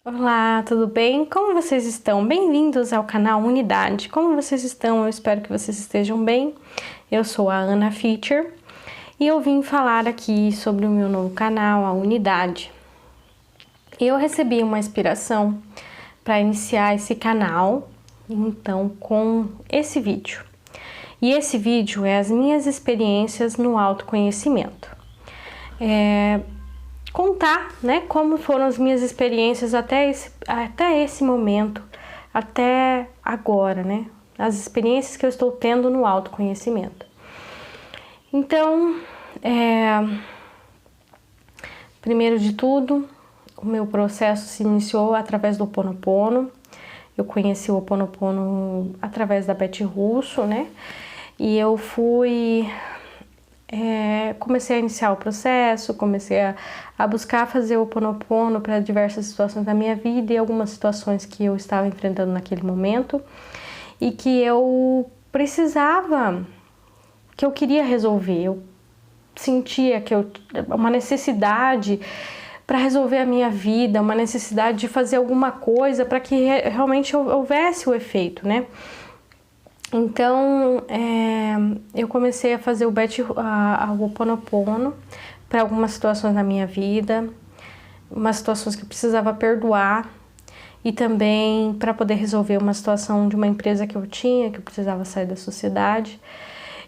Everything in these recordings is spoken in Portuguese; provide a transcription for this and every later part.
Olá, tudo bem? Como vocês estão? Bem-vindos ao canal Unidade. Como vocês estão? Eu espero que vocês estejam bem. Eu sou a Ana Feature e eu vim falar aqui sobre o meu novo canal, a Unidade. Eu recebi uma inspiração para iniciar esse canal, então, com esse vídeo. E esse vídeo é as minhas experiências no autoconhecimento. Contar, né, como foram as minhas experiências até esse momento, até agora, né, as experiências que eu estou tendo no autoconhecimento. Então, primeiro de tudo, o meu processo se iniciou através do Ho Oponopono. Eu conheci o Ho Oponopono através da Beth Russo, né, e eu comecei a iniciar o processo, comecei a buscar fazer o Ho Oponopono para diversas situações da minha vida e algumas situações que eu estava enfrentando naquele momento e que eu precisava, que eu queria resolver. Eu sentia uma necessidade para resolver a minha vida, uma necessidade de fazer alguma coisa para que realmente houvesse o efeito, né? Então, eu comecei a fazer o Ho Oponopono para algumas situações na minha vida, umas situações que eu precisava perdoar e também para poder resolver uma situação de uma empresa que eu tinha, que eu precisava sair da sociedade.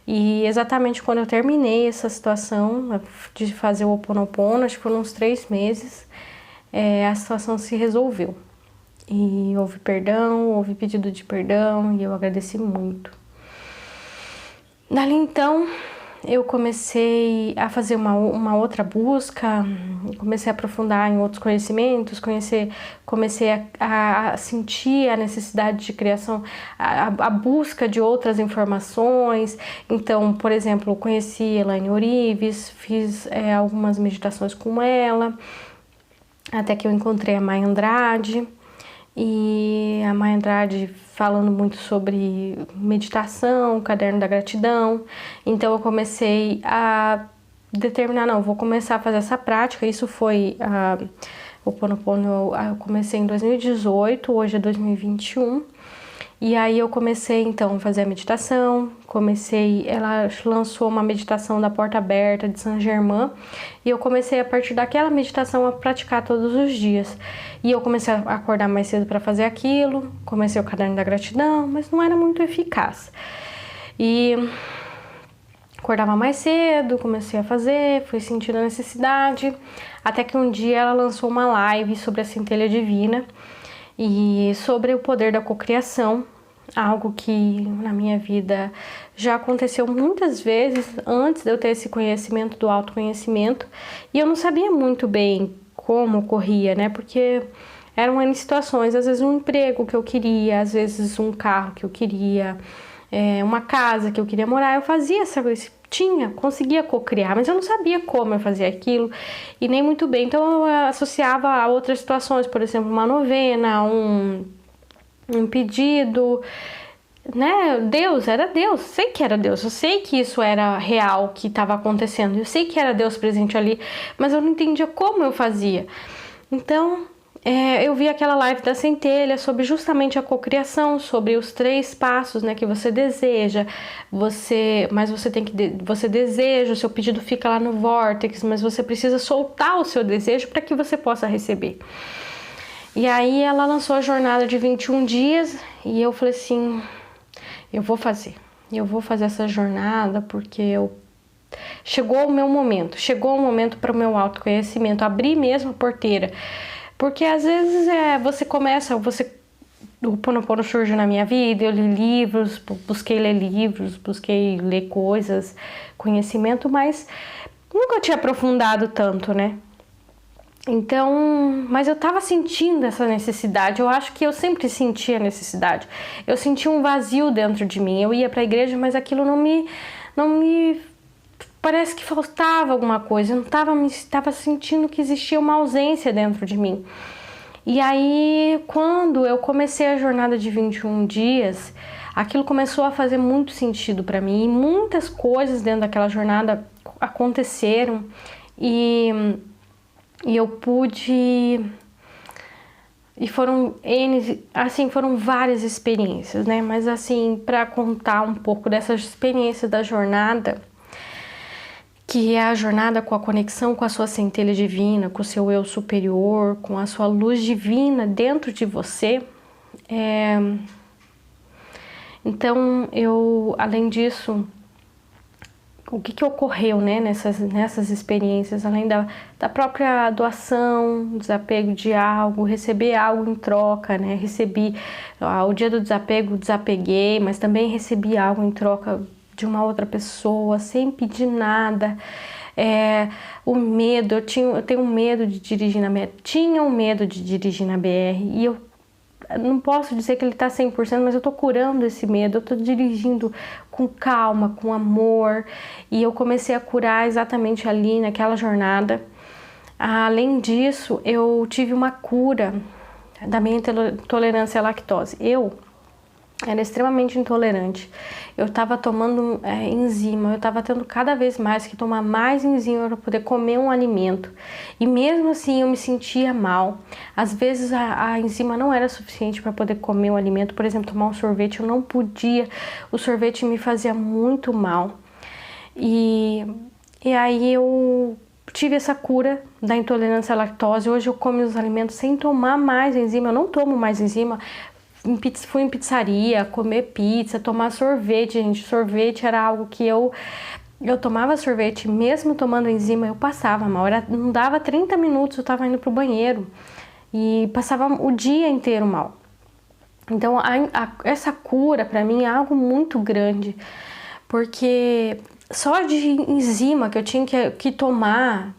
E exatamente quando eu terminei essa situação de fazer o Ho Oponopono, acho que foram uns 3 meses, a situação se resolveu. E houve perdão, houve pedido de perdão e eu agradeci muito. Dali então, eu comecei a fazer uma outra busca, comecei a aprofundar em outros conhecimentos, comecei a sentir a necessidade de criação, a busca de outras informações. Então, por exemplo, conheci Elaine Orives, fiz algumas meditações com ela, até que eu encontrei a Maia Andrade. E a Maia Andrade falando muito sobre meditação, caderno da gratidão. Então eu comecei a determinar, não, vou começar a fazer essa prática. Isso foi o Ho Oponopono, eu comecei em 2018, hoje é 2021. E aí eu comecei então a fazer a meditação, ela lançou uma meditação da Porta Aberta de Saint Germain e eu comecei a partir daquela meditação a praticar todos os dias. E eu comecei a acordar mais cedo para fazer aquilo, comecei o caderno da gratidão, mas não era muito eficaz. E acordava mais cedo, comecei a fazer, fui sentindo a necessidade, até que um dia ela lançou uma live sobre a centelha divina e sobre o poder da cocriação, algo que na minha vida já aconteceu muitas vezes antes de eu ter esse conhecimento do autoconhecimento, e eu não sabia muito bem como ocorria, né? Porque eram N situações, às vezes um emprego que eu queria, às vezes um carro que eu queria, uma casa que eu queria morar, eu fazia conseguia cocriar, mas eu não sabia como eu fazia aquilo e nem muito bem, então eu associava a outras situações, por exemplo, uma novena, um pedido, né? Deus, era Deus, sei que era Deus, eu sei que isso era real, que estava acontecendo, eu sei que era Deus presente ali, mas eu não entendia como eu fazia. Então, eu vi aquela live da centelha sobre justamente a cocriação, sobre os 3 passos, né, que você deseja, você deseja, o seu pedido fica lá no vórtice, mas você precisa soltar o seu desejo para que você possa receber. E aí ela lançou a jornada de 21 dias e eu falei assim, eu vou fazer essa jornada porque chegou o momento para o meu autoconhecimento, abrir mesmo a porteira. Porque às vezes o Ho Oponopono surgiu na minha vida, eu li livros, busquei ler livros, busquei ler coisas, conhecimento, mas nunca tinha aprofundado tanto, né? Então, mas eu tava sentindo essa necessidade, eu acho que eu sempre senti a necessidade. Eu senti um vazio dentro de mim, eu ia pra igreja, mas aquilo não me parece que faltava alguma coisa, eu não estava sentindo que existia uma ausência dentro de mim. E aí, quando eu comecei a jornada de 21 dias, aquilo começou a fazer muito sentido para mim. E muitas coisas dentro daquela jornada aconteceram e eu pude E foram foram várias experiências, né? Mas assim, para contar um pouco dessas experiências da jornada, que é a jornada com a conexão com a sua centelha divina, com o seu eu superior, com a sua luz divina dentro de você. Então, além disso, o que ocorreu, né, nessas experiências, além da própria doação, desapego de algo, receber algo em troca, né, o dia do desapego, desapeguei, mas também recebi algo em troca de uma outra pessoa, sem pedir nada. O medo, eu tenho medo de dirigir na BR, tinha um medo de dirigir na BR, e eu não posso dizer que ele tá 100%, mas eu tô curando esse medo, eu tô dirigindo com calma, com amor, e eu comecei a curar exatamente ali naquela jornada. Além disso, eu tive uma cura da minha intolerância à lactose. Eu era extremamente intolerante. Eu estava tomando enzima, eu estava tendo cada vez mais que tomar mais enzima para poder comer um alimento. E mesmo assim eu me sentia mal. Às vezes a enzima não era suficiente para poder comer o alimento. Por exemplo, tomar um sorvete, eu não podia. O sorvete me fazia muito mal. E aí eu tive essa cura da intolerância à lactose. Hoje eu como os alimentos sem tomar mais enzima. Eu não tomo mais enzima. Fui em pizzaria, comer pizza, tomar sorvete, gente. Sorvete era algo que eu tomava sorvete, mesmo tomando enzima, eu passava mal. Não dava 30 minutos, eu tava indo pro banheiro e passava o dia inteiro mal. Então, essa cura pra mim é algo muito grande, porque só de enzima que eu tinha que tomar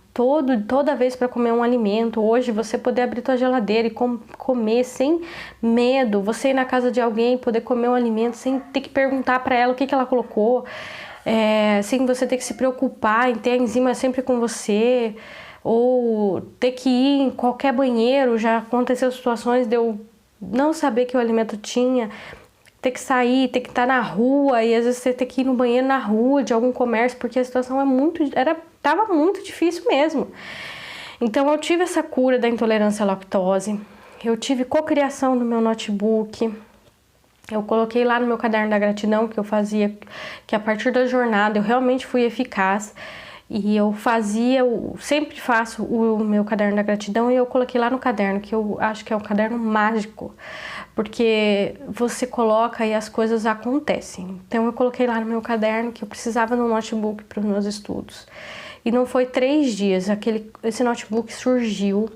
toda vez para comer um alimento, hoje você poder abrir tua geladeira e comer sem medo, você ir na casa de alguém e poder comer um alimento sem ter que perguntar para ela o que ela colocou, sem você ter que se preocupar em ter a enzima sempre com você, ou ter que ir em qualquer banheiro. Já aconteceu situações de eu não saber que o alimento tinha, ter que sair, ter que estar na rua, e às vezes você ter que ir no banheiro na rua de algum comércio, porque a situação tava muito difícil mesmo. Então eu tive essa cura da intolerância à lactose, eu tive cocriação no meu notebook, eu coloquei lá no meu caderno da gratidão que eu fazia, que a partir da jornada eu realmente fui eficaz, e eu sempre faço o meu caderno da gratidão, e eu coloquei lá no caderno, que eu acho que é um caderno mágico, porque você coloca e as coisas acontecem. Então eu coloquei lá no meu caderno que eu precisava de um notebook para os meus estudos. E não foi 3 dias, esse notebook surgiu,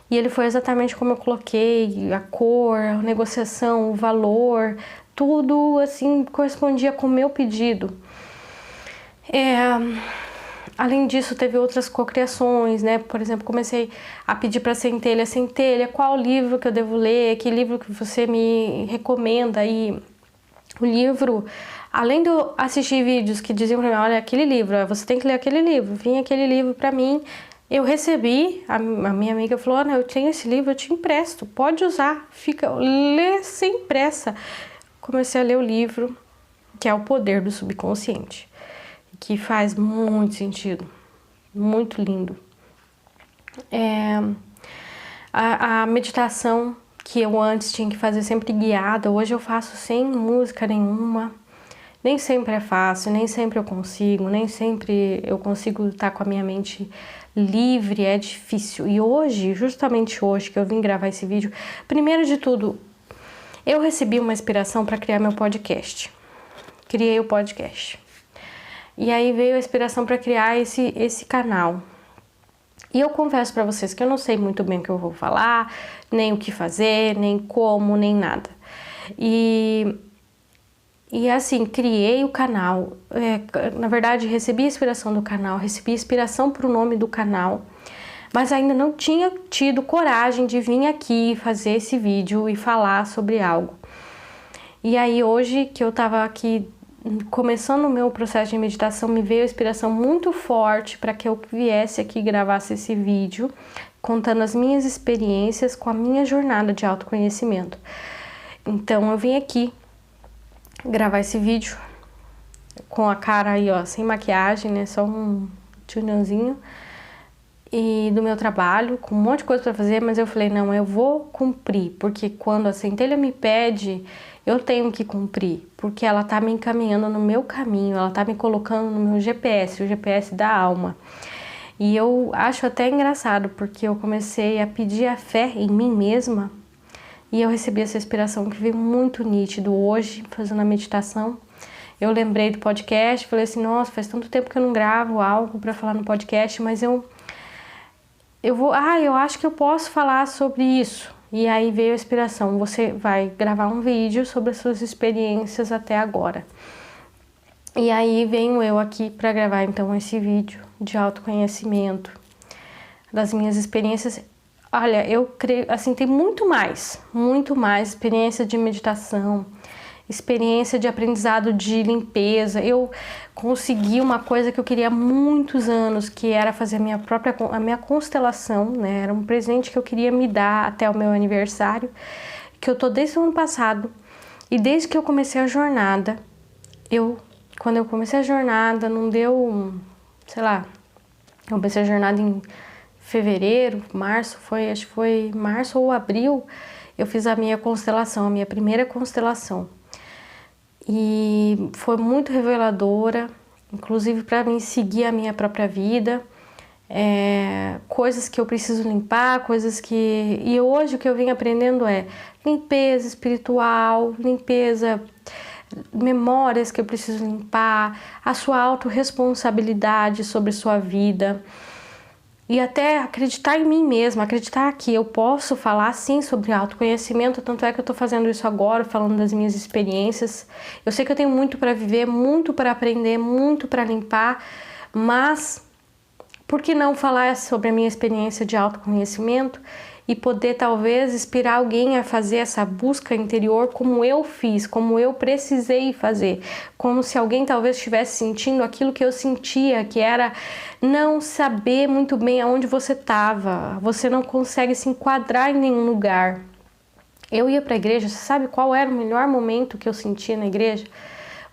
e ele foi exatamente como eu coloquei, a cor, a negociação, o valor, tudo assim correspondia com o meu pedido. Além disso, teve outras cocriações, né? Por exemplo, comecei a pedir para a centelha, qual livro que eu devo ler, que livro que você me recomenda. E o livro, além de eu assistir vídeos que diziam para mim, olha, aquele livro, você tem que ler aquele livro, vinha aquele livro para mim, eu recebi, a minha amiga falou, eu tenho esse livro, eu te empresto, pode usar, lê sem pressa. Comecei a ler o livro, que é O Poder do Subconsciente, que faz muito sentido, muito lindo. A meditação que eu antes tinha que fazer sempre guiada, hoje eu faço sem música nenhuma. Nem sempre é fácil, nem sempre eu consigo, nem sempre eu consigo estar com a minha mente livre, é difícil. E hoje, justamente hoje que eu vim gravar esse vídeo, primeiro de tudo, eu recebi uma inspiração para criar meu podcast. Criei o podcast. E aí veio a inspiração para criar esse canal. E eu confesso para vocês que eu não sei muito bem o que eu vou falar, nem o que fazer, nem como, nem nada. E assim, criei o canal. Na verdade, recebi a inspiração do canal, recebi a inspiração para o nome do canal, mas ainda não tinha tido coragem de vir aqui fazer esse vídeo e falar sobre algo. E aí hoje que eu tava aqui começando o meu processo de meditação, me veio a inspiração muito forte para que eu viesse aqui e gravasse esse vídeo, contando as minhas experiências com a minha jornada de autoconhecimento. Então eu vim aqui gravar esse vídeo com a cara aí, ó, sem maquiagem, né, só um tchananzinho, e do meu trabalho, com um monte de coisa para fazer, mas eu falei, não, eu vou cumprir, porque quando a centelha me pede, eu tenho que cumprir, porque ela tá me encaminhando no meu caminho, ela tá me colocando no meu GPS, o GPS da alma. E eu acho até engraçado, porque eu comecei a pedir a fé em mim mesma, e eu recebi essa inspiração que veio muito nítido hoje, fazendo a meditação. Eu lembrei do podcast, falei assim, nossa, faz tanto tempo que eu não gravo algo para falar no podcast, mas eu acho que eu posso falar sobre isso. E aí veio a inspiração, você vai gravar um vídeo sobre as suas experiências até agora. E aí venho eu aqui para gravar então esse vídeo de autoconhecimento, das minhas experiências. Olha, eu creio, assim, tem muito mais experiência de meditação, experiência de aprendizado de limpeza. Eu consegui uma coisa que eu queria há muitos anos, que era fazer a minha constelação, né? Era um presente que eu queria me dar até o meu aniversário, que eu tô desde o ano passado. E desde que eu comecei a jornada, quando eu comecei a jornada, não deu, sei lá, eu comecei a jornada em fevereiro, março, acho que foi março ou abril, eu fiz a minha constelação, a minha primeira constelação. E foi muito reveladora, inclusive para mim seguir a minha própria vida, coisas que eu preciso limpar, E hoje o que eu venho aprendendo é limpeza espiritual, limpeza, memórias que eu preciso limpar, a sua autorresponsabilidade sobre sua vida. E até acreditar em mim mesma, acreditar que eu posso falar sim sobre autoconhecimento, tanto é que eu tô fazendo isso agora, falando das minhas experiências. Eu sei que eu tenho muito para viver, muito para aprender, muito para limpar, mas por que não falar sobre a minha experiência de autoconhecimento e poder talvez inspirar alguém a fazer essa busca interior como eu fiz, como eu precisei fazer, como se alguém talvez estivesse sentindo aquilo que eu sentia, que era não saber muito bem aonde você estava, você não consegue se enquadrar em nenhum lugar. Eu ia para a igreja, você sabe qual era o melhor momento que eu sentia na igreja?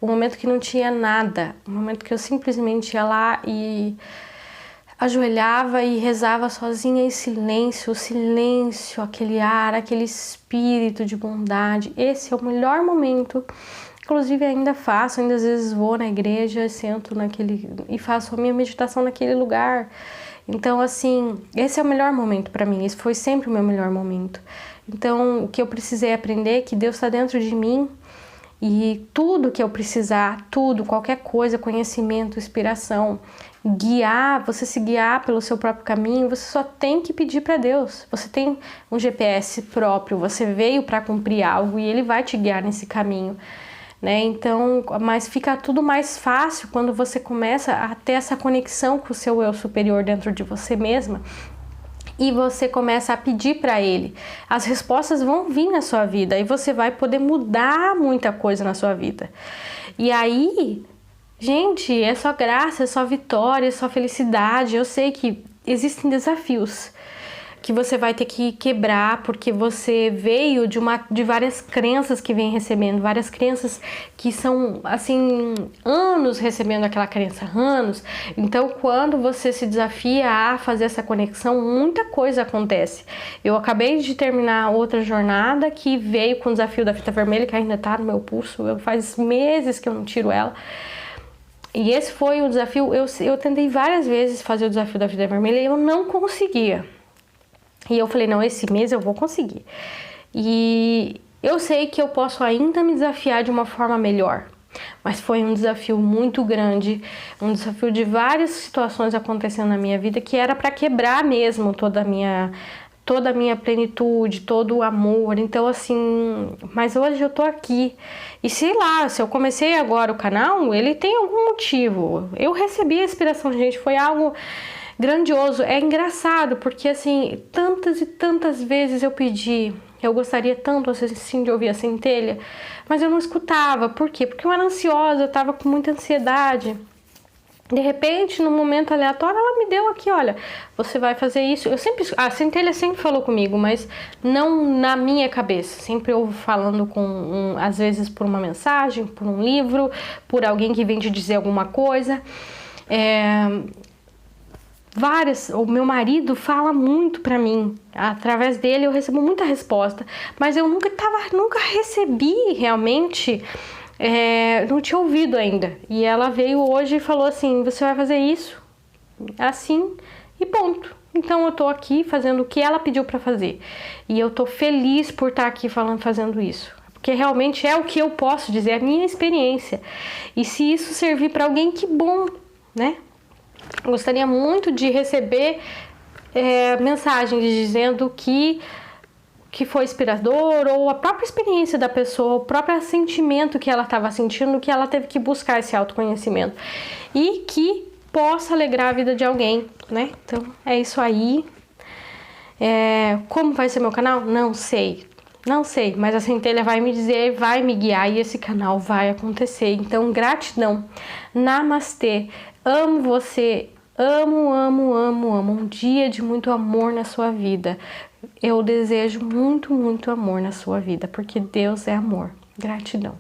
O momento que não tinha nada, o momento que eu simplesmente ia lá e ajoelhava e rezava sozinha em silêncio, o silêncio, aquele ar, aquele espírito de bondade. Esse é o melhor momento. Inclusive ainda faço, ainda às vezes vou na igreja, sento e faço a minha meditação naquele lugar. Então assim, esse é o melhor momento para mim, esse foi sempre o meu melhor momento. Então o que eu precisei aprender é que Deus está dentro de mim. E tudo que eu precisar, qualquer coisa, conhecimento, inspiração, você se guiar pelo seu próprio caminho, você só tem que pedir para Deus. Você tem um GPS próprio, você veio para cumprir algo e Ele vai te guiar nesse caminho, né? Então, mas fica tudo mais fácil quando você começa a ter essa conexão com o seu eu superior dentro de você mesma. E você começa a pedir para ele, as respostas vão vir na sua vida e você vai poder mudar muita coisa na sua vida. E aí, gente, é só graça, é só vitória, é só felicidade. Eu sei que existem desafios que você vai ter que quebrar, porque você veio de várias crenças que vem recebendo, várias crenças que são, assim, anos recebendo aquela crença, anos. Então, quando você se desafia a fazer essa conexão, muita coisa acontece. Eu acabei de terminar outra jornada que veio com o desafio da fita vermelha, que ainda tá no meu pulso, faz meses que eu não tiro ela. E esse foi o desafio, eu tentei várias vezes fazer o desafio da fita vermelha e eu não conseguia. E eu falei, não, esse mês eu vou conseguir. E eu sei que eu posso ainda me desafiar de uma forma melhor. Mas foi um desafio muito grande, um desafio de várias situações acontecendo na minha vida, que era para quebrar mesmo toda a minha plenitude, todo o amor. Então assim, mas hoje eu tô aqui. E sei lá, se eu comecei agora o canal, ele tem algum motivo. Eu recebi a inspiração, gente, foi algo grandioso. É engraçado, porque assim, tantas e tantas vezes eu gostaria tanto assim de ouvir a centelha, mas eu não escutava. Por quê? Porque eu era ansiosa, eu tava com muita ansiedade. De repente, num momento aleatório, ela me deu aqui, olha, você vai fazer isso. A centelha sempre falou comigo, mas não na minha cabeça. Sempre eu falando às vezes por uma mensagem, por um livro, por alguém que vem te dizer alguma coisa. o meu marido fala muito pra mim, através dele eu recebo muita resposta, mas eu nunca recebi realmente, não tinha ouvido ainda. E ela veio hoje e falou assim, você vai fazer isso, assim, e ponto. Então eu tô aqui fazendo o que ela pediu pra fazer. E eu tô feliz por estar aqui fazendo isso. Porque realmente é o que eu posso dizer, a minha experiência. E se isso servir pra alguém, que bom, né? Gostaria muito de receber mensagens dizendo que foi inspirador, ou a própria experiência da pessoa, o próprio sentimento que ela estava sentindo, que ela teve que buscar esse autoconhecimento. E que possa alegrar a vida de alguém, né? Então, é isso aí. Como vai ser meu canal? Não sei, mas a centelha vai me dizer, vai me guiar e esse canal vai acontecer. Então, gratidão. Namastê. Amo você. Amo, amo, amo, amo. Um dia de muito amor na sua vida. Eu desejo muito, muito amor na sua vida, porque Deus é amor. Gratidão.